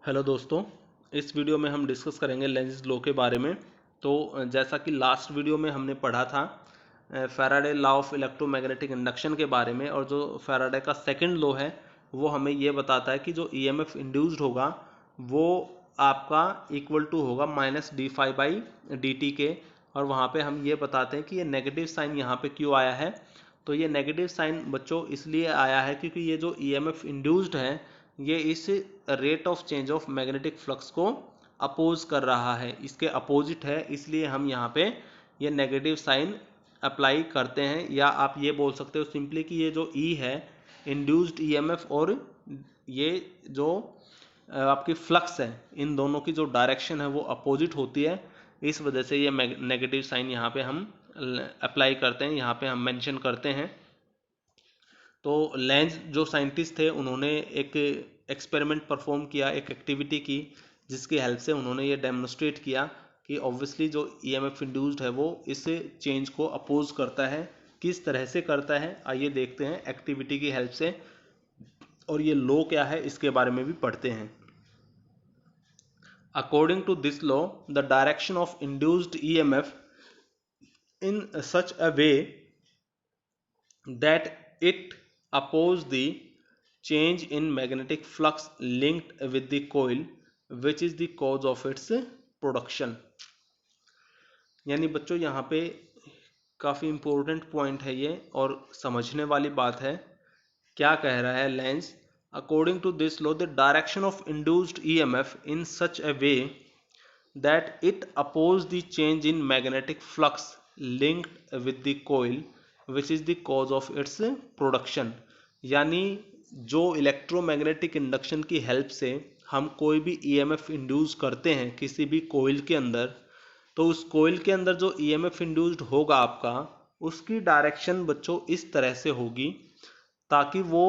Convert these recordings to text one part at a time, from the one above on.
Hello दोस्तों, इस video में हम डिस्कस करेंगे लेंज़ लॉ के बारे में। तो जैसा कि लास्ट वीडियो में हमने पढ़ा था Faraday law of electromagnetic induction के बारे में, और जो फैराडे का सेकंड लॉ है वो हमें ये बताता है कि जो ईएमएफ इंड्यूस्ड होगा वो आपका इक्वल टू होगा -d∅/dt के। और वहाँ पे हम ये बताते हैं कि ये नेगेटिव साइन यहाँ पे क्यों आया है। तो ये नेगेटिव साइन बच्चों इसलिए आया है क्योंकि ये जो ईएमएफ इंड्यूस्ड है ये इस rate of change of magnetic flux को अपोज कर रहा है, इसके अपोजिट है, इसलिए हम यहाँ पे ये नेगेटिव साइन अप्लाई करते हैं। या आप ये बोल सकते हो सिंपली कि ये जो ई है इंड्यूस्ड ईएमएफ और ये जो आपकी फ्लक्स है, इन दोनों की जो डायरेक्शन है वो अपोजिट होती है। इस वजह से ये नेगेटिव साइन यहाँ पे हम अप्लाई करते हैं, यहाँ पे हम मेंशन करते हैं। तो लेंज जो साइंटिस्ट थे उन्होंने एक एक्सपेरिमेंट परफॉर्म किया, एक एक्टिविटी की, जिसकी हेल्प से उन्होंने ये डेमोन्स्ट्रेट किया कि ऑब्वियसली जो ईएमएफ इंड्यूस्ड है वो इस चेंज को अपोज करता है। किस तरह से करता है आइए देखते हैं एक्टिविटी की हेल्प से, और ये लॉ क्या है इसके बारे में भी पढ़ते हैं। According to this law the direction of induced EMF in such a way that it opposes the change in magnetic flux linked with the coil which is the cause of its production। यानी बच्चों यहाँ पे काफ़ी important point है ये और समझने वाली बात है। क्या कह रहा है Lenz? According to this law the direction of induced EMF in such a way that it opposes the change in magnetic flux linked with the coil which is the cause of its production। यानी जो electromagnetic induction की help से हम कोई भी EMF induce करते हैं किसी भी कोइल के अंदर, तो उस कोइल के अंदर जो ईएमएफ इंड्यूस्ड होगा आपका, उसकी डायरेक्शन बच्चों इस तरह से होगी ताकि वो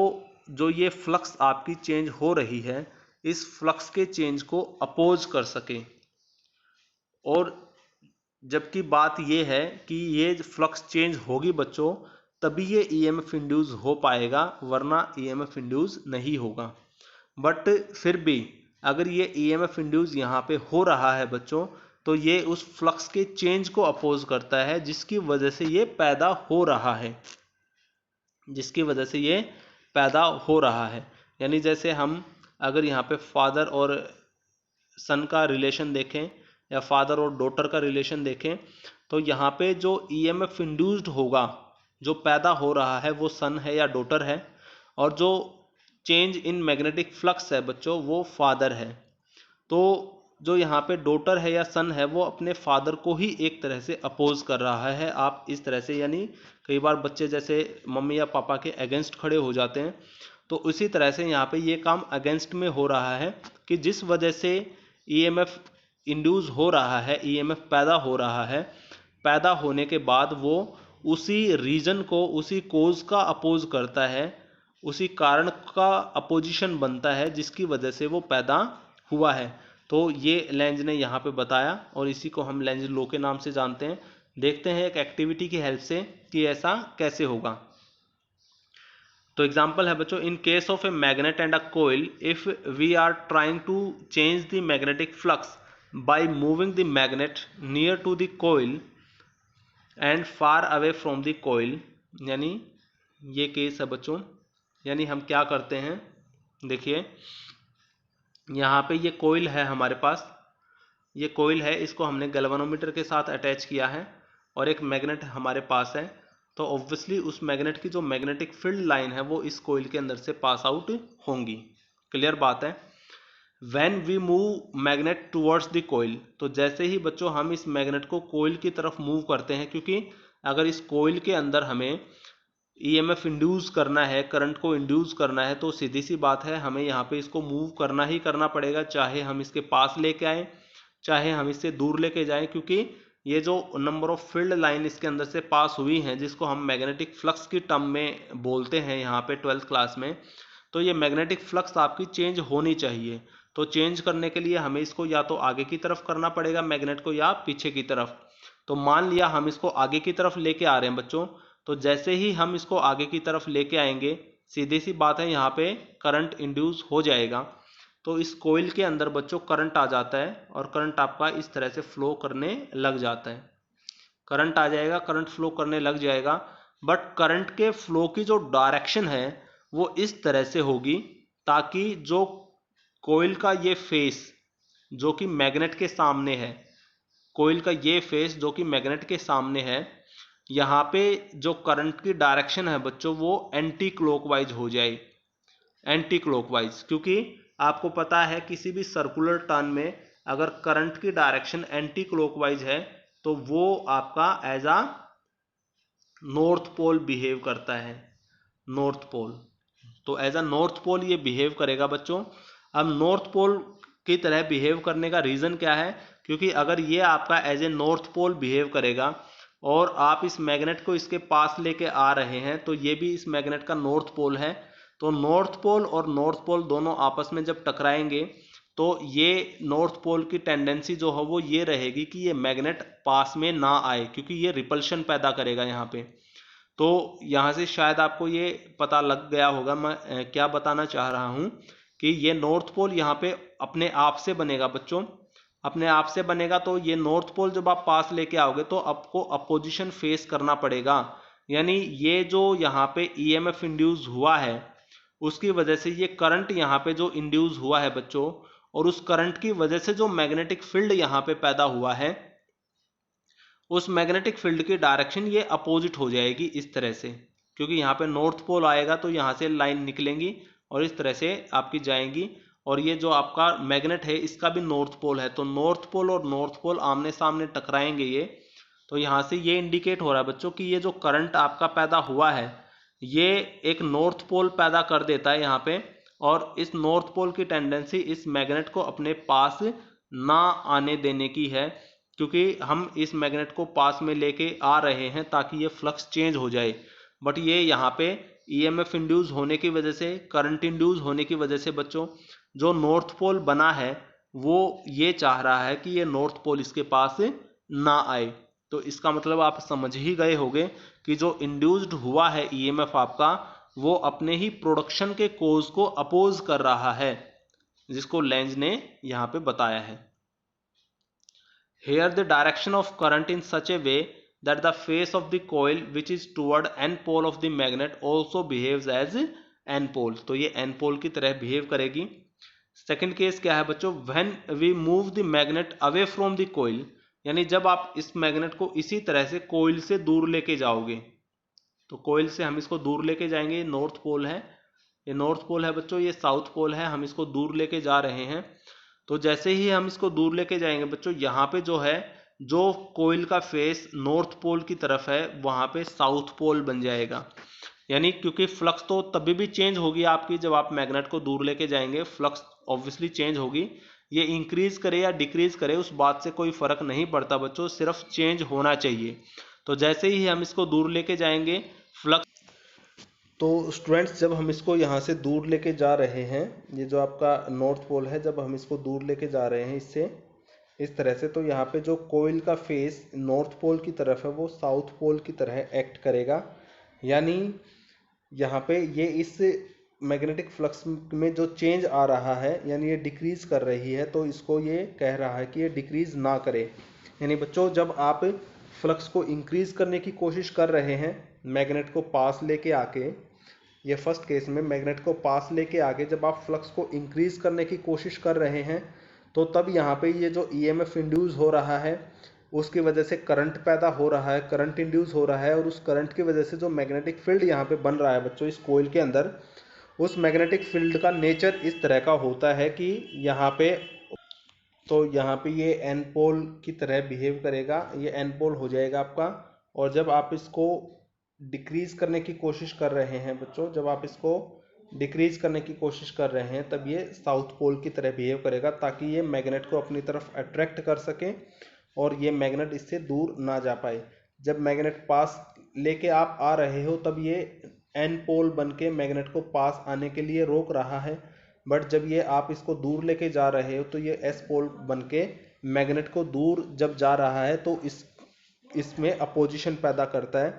जो ये फ्लक्स आपकी चेंज हो रही है इस फ्लक्स के चेंज को अपोज कर सके। और जबकि बात यह है कि ये फ्लक्स चेंज होगी बच्चों तभी ये ईएमएफ इंड्यूस हो पाएगा, वरना ईएमएफ इंड्यूस नहीं होगा। बट फिर भी अगर ये ईएमएफ इंड्यूस यहाँ पे हो रहा है बच्चों, तो ये उस फ्लक्स के चेंज को अपोज करता है जिसकी वजह से ये पैदा हो रहा है, जिसकी वजह से ये पैदा हो रहा है। यानी जैसे हम अगर यहाँ पे फादर और सन का रिलेशन देखें या फादर और डॉटर का रिलेशन देखें, तो यहाँ पे जो ईएमएफ इंड्यूस्ड होगा, जो पैदा हो रहा है वो सन है या डॉटर है, और जो चेंज इन मैग्नेटिक फ्लक्स है बच्चों वो फादर है। तो जो यहाँ पे डॉटर है या सन है वो अपने फादर को ही एक तरह से अपोज कर रहा है। आप इस तरह से, यानी कई बार बच्चे जैसे मम्मी या पापा के अगेंस्ट खड़े हो जाते हैं, तो उसी तरह से यहाँ पे ये काम अगेंस्ट में हो रहा है कि जिस वजह से ईएमएफ इंड्यूस हो रहा है, ईएमएफ पैदा हो रहा है, पैदा होने के बाद वो उसी रीजन को, उसी कोज का अपोज करता है, उसी कारण का अपोजिशन बनता है जिसकी वजह से वो पैदा हुआ है। तो ये लेंज ने यहाँ पे बताया और इसी को हम लेंज लॉ के नाम से जानते हैं। देखते हैं एक एक्टिविटी की हेल्प से कि ऐसा कैसे होगा। तो एग्जाम्पल है बच्चों, in case of a magnet and a coil if we are trying to change the magnetic flux by moving the magnet near to the coil and far away from the coil. यानी ये case है बच्चों, यानी हम क्या करते हैं, देखिए यहाँ पे ये कोइल है हमारे पास, ये कोइल है, इसको हमने गैल्वेनोमीटर के साथ अटैच किया है और एक मैग्नेट हमारे पास है। तो ऑब्वियसली उस मैग्नेट की जो मैग्नेटिक फील्ड लाइन है वो इस कोइल के अंदर से पास आउट होंगी। क्लियर बात है। When we move magnet towards the coil, तो जैसे ही बच्चों हम इस मैग्नेट को कोइल की तरफ मूव करते हैं, क्योंकि अगर इस कोइल के अंदर हमें ईएमएफ इंड्यूस करना है, करंट को इंड्यूस करना है, तो सीधी सी बात है हमें यहाँ पे इसको मूव करना ही करना पड़ेगा, चाहे हम इसके पास लेके आए चाहे हम इससे दूर लेके जाएं, क्योंकि ये जो नंबर ऑफ फील्ड लाइन इसके अंदर से पास हुई हैं जिसको हम मैग्नेटिक फ्लक्स की टर्म में बोलते हैं यहाँ पे 12th क्लास में, तो ये मैग्नेटिक फ्लक्स आपकी चेंज होनी चाहिए। तो चेंज करने के लिए हमें इसको या तो आगे की तरफ करना पड़ेगा मैग्नेट को, या पीछे की तरफ। तो मान लिया हम इसको आगे की तरफ लेके आ रहे हैं बच्चों, तो जैसे ही हम इसको आगे की तरफ लेके आएंगे सीधी सी बात है यहाँ पे करंट इंड्यूस हो जाएगा। तो इस कोइल के अंदर बच्चों करंट आ जाता है और करंट आपका इस तरह से फ्लो करने लग जाता है। करंट आ जाएगा, करंट फ्लो करने लग जाएगा, बट करंट के फ्लो की जो डायरेक्शन है वो इस तरह से होगी ताकि जो कोइल का ये फेस जो कि मैग्नेट के सामने है, कोइल का ये फेस जो कि मैग्नेट के सामने है, यहाँ पे जो करंट की डायरेक्शन है बच्चों वो एंटी क्लॉकवाइज हो जाए, एंटी क्लॉकवाइज। क्योंकि आपको पता है किसी भी सर्कुलर टर्न में अगर करंट की डायरेक्शन एंटी क्लॉकवाइज है तो वो आपका as a north pole behave करता है, नॉर्थ पोल। तो एज अ नॉर्थ पोल ये बिहेव करेगा बच्चों। अब नॉर्थ पोल की तरह बिहेव करने का रीज़न क्या है? क्योंकि अगर ये आपका as a north pole behave करेगा और आप इस मैग्नेट को इसके पास लेके आ रहे हैं तो ये भी इस मैग्नेट का नॉर्थ पोल है, तो नॉर्थ पोल और नॉर्थ पोल दोनों आपस में जब टकराएंगे तो ये नॉर्थ पोल की टेंडेंसी जो है वो ये रहेगी कि ये मैग्नेट पास में ना आए, क्योंकि ये रिपल्शन पैदा करेगा यहाँ पे। तो यहाँ से शायद आपको ये पता लग गया होगा मैं क्या बताना चाह रहा हूँ कि ये नॉर्थ पोल यहाँ पे अपने आप से बनेगा बच्चों, अपने आप से बनेगा। तो ये नॉर्थ पोल जब आप पास लेके आओगे तो आपको अपोजिशन फेस करना पड़ेगा, यानी ये जो यहाँ पे ईएमएफ इंड्यूस हुआ है उसकी वजह से ये करंट यहाँ पे जो इंड्यूस हुआ है बच्चों, और उस करंट की वजह से जो मैग्नेटिक फील्ड यहाँ पे पैदा हुआ है उस मैग्नेटिक फील्ड की डायरेक्शन ये अपोजिट हो जाएगी इस तरह से। क्योंकि यहाँ पे नॉर्थ पोल आएगा तो यहाँ से लाइन निकलेंगी और इस तरह से आपकी जाएंगी, और ये जो आपका मैग्नेट है इसका भी नॉर्थ पोल है, तो नॉर्थ पोल और नॉर्थ पोल आमने सामने टकराएंगे ये। तो यहाँ से ये इंडिकेट हो रहा है बच्चों कि ये जो करंट आपका पैदा हुआ है ये एक नॉर्थ पोल पैदा कर देता है यहाँ पे, और इस नॉर्थ पोल की टेंडेंसी इस मैग्नेट को अपने पास ना आने देने की है, क्योंकि हम इस मैग्नेट को पास में लेके आ रहे हैं ताकि ये फ्लक्स चेंज हो जाए। बट ये यहाँ पे ईएमएफ इंड्यूस होने की वजह से, करंट इंड्यूस होने की वजह से बच्चों जो नॉर्थ पोल बना है वो ये चाह रहा है कि ये नॉर्थ पोल इसके पास ना आए। तो इसका मतलब आप समझ ही गए होंगे कि जो इंड्यूस्ड हुआ है ईएमएफ आपका वो अपने ही प्रोडक्शन के कोज को अपोज कर रहा है, जिसको लेंज ने यहाँ पे बताया है। Here the direction of current in such a way that the face of the coil which is toward n pole of the magnet also behaves as n pole। तो ये n pole की तरह behave करेगी। Second case क्या है बच्चों? when we move the magnet away from the coil, यानी जब आप इस मैग्नेट को इसी तरह से कोइल से दूर लेके जाओगे, तो कोइल से हम इसको दूर लेके जाएंगे, ये नॉर्थ पोल है, ये नॉर्थ पोल है बच्चों, ये साउथ पोल है, हम इसको दूर लेके जा रहे हैं। तो जैसे ही हम इसको दूर लेके जाएंगे बच्चों यहाँ पे जो है जो कोइल का फेस नॉर्थ पोल की तरफ है वहाँ पे साउथ पोल बन जाएगा। यानी क्योंकि फ्लक्स तो तभी भी चेंज होगी आपकी, जब आप मैग्नेट को दूर लेके जाएंगे फ्लक्स ऑब्वियसली चेंज होगी, ये इंक्रीज करे या डिक्रीज करे उस बात से कोई फर्क नहीं पड़ता बच्चों, सिर्फ चेंज होना चाहिए। तो जैसे ही हम इसको दूर लेके जाएंगे फ्लक्स, तो स्टूडेंट्स जब हम इसको यहाँ से दूर लेके जा रहे हैं, ये जो आपका नॉर्थ पोल है, जब हम इसको दूर लेके जा रहे हैं इससे इस तरह से, तो यहाँ पे जो कोइल का फेस नॉर्थ पोल की तरफ है वो साउथ पोल की तरह एक्ट करेगा। यानी यहाँ पे ये इस मैग्नेटिक फ्लक्स में जो चेंज आ रहा है यानी ये डिक्रीज कर रही है, तो इसको ये कह रहा है कि ये डिक्रीज ना करे। यानी बच्चों जब आप फ्लक्स को इंक्रीज करने की कोशिश कर रहे हैं मैग्नेट को पास लेके आके, ये फर्स्ट केस में मैग्नेट को पास लेके आके जब आप फ्लक्स को इंक्रीज करने की कोशिश कर रहे हैं तो तब यहाँ पे ये जो ईएमएफ इंड्यूस हो रहा है उसकी वजह से करंट पैदा हो रहा है, करंट इंड्यूस हो रहा है, और उस करंट की वजह से जो मैग्नेटिक फील्ड यहाँ पे बन रहा है बच्चों इस कोइल के अंदर, उस मैग्नेटिक फील्ड का नेचर इस तरह का होता है कि यहाँ पे, तो यहाँ पे ये एन पोल की तरह बिहेव करेगा, ये एन पोल हो जाएगा आपका। और जब आप इसको डिक्रीज करने की कोशिश कर रहे हैं बच्चों, जब आप इसको डिक्रीज करने की कोशिश कर रहे हैं तब ये साउथ पोल की तरह बिहेव करेगा ताकि ये मैग्नेट को अपनी तरफ अट्रैक्ट कर सके और ये मैग्नेट इससे दूर ना जा पाए। जब मैग्नेट पास लेके आप आ रहे हो तब ये एन पोल बन के मैग्नेट को पास आने के लिए रोक रहा है, बट जब ये आप इसको दूर लेके जा रहे हो तो ये एस पोल बन के मैग्नेट को दूर जब जा रहा है तो इसमें अपोजिशन पैदा करता है।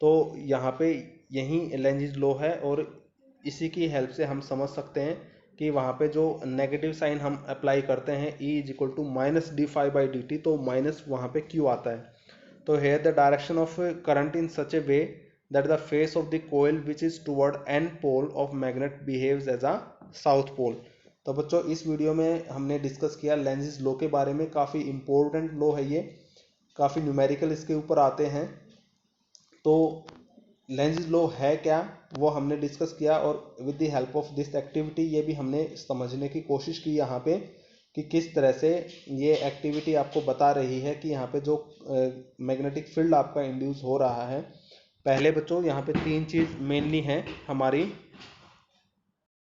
तो यहाँ पे यही लेंज़ लॉ है और इसी की हेल्प से हम समझ सकते हैं कि वहाँ पे जो नेगेटिव साइन हम अप्लाई करते हैं E is equal to minus d phi by d t, तो माइनस वहाँ पे Q आता है. तो here the direction of current in such a way that the face of the coil which is toward N pole of magnet behaves as a south pole. तो बच्चों इस video में हमने डिस्कस किया लेंजिस लॉ के बारे में. काफ़ी इंपॉर्टेंट लॉ है ये, काफ़ी न्यूमेरिकल इसके ऊपर आते हैं. तो लेंजिस लॉ है क्या वो हमने डिस्कस किया, और with the help of this activity ये भी हमने समझने की कोशिश की यहाँ पे कि किस तरह से ये एक्टिविटी आपको बता रही है कि यहाँ पे जो मैग्नेटिक फील्ड आपका इंड्यूस हो रहा है. पहले बच्चों यहाँ पे तीन चीज़ मेनली हैं हमारी.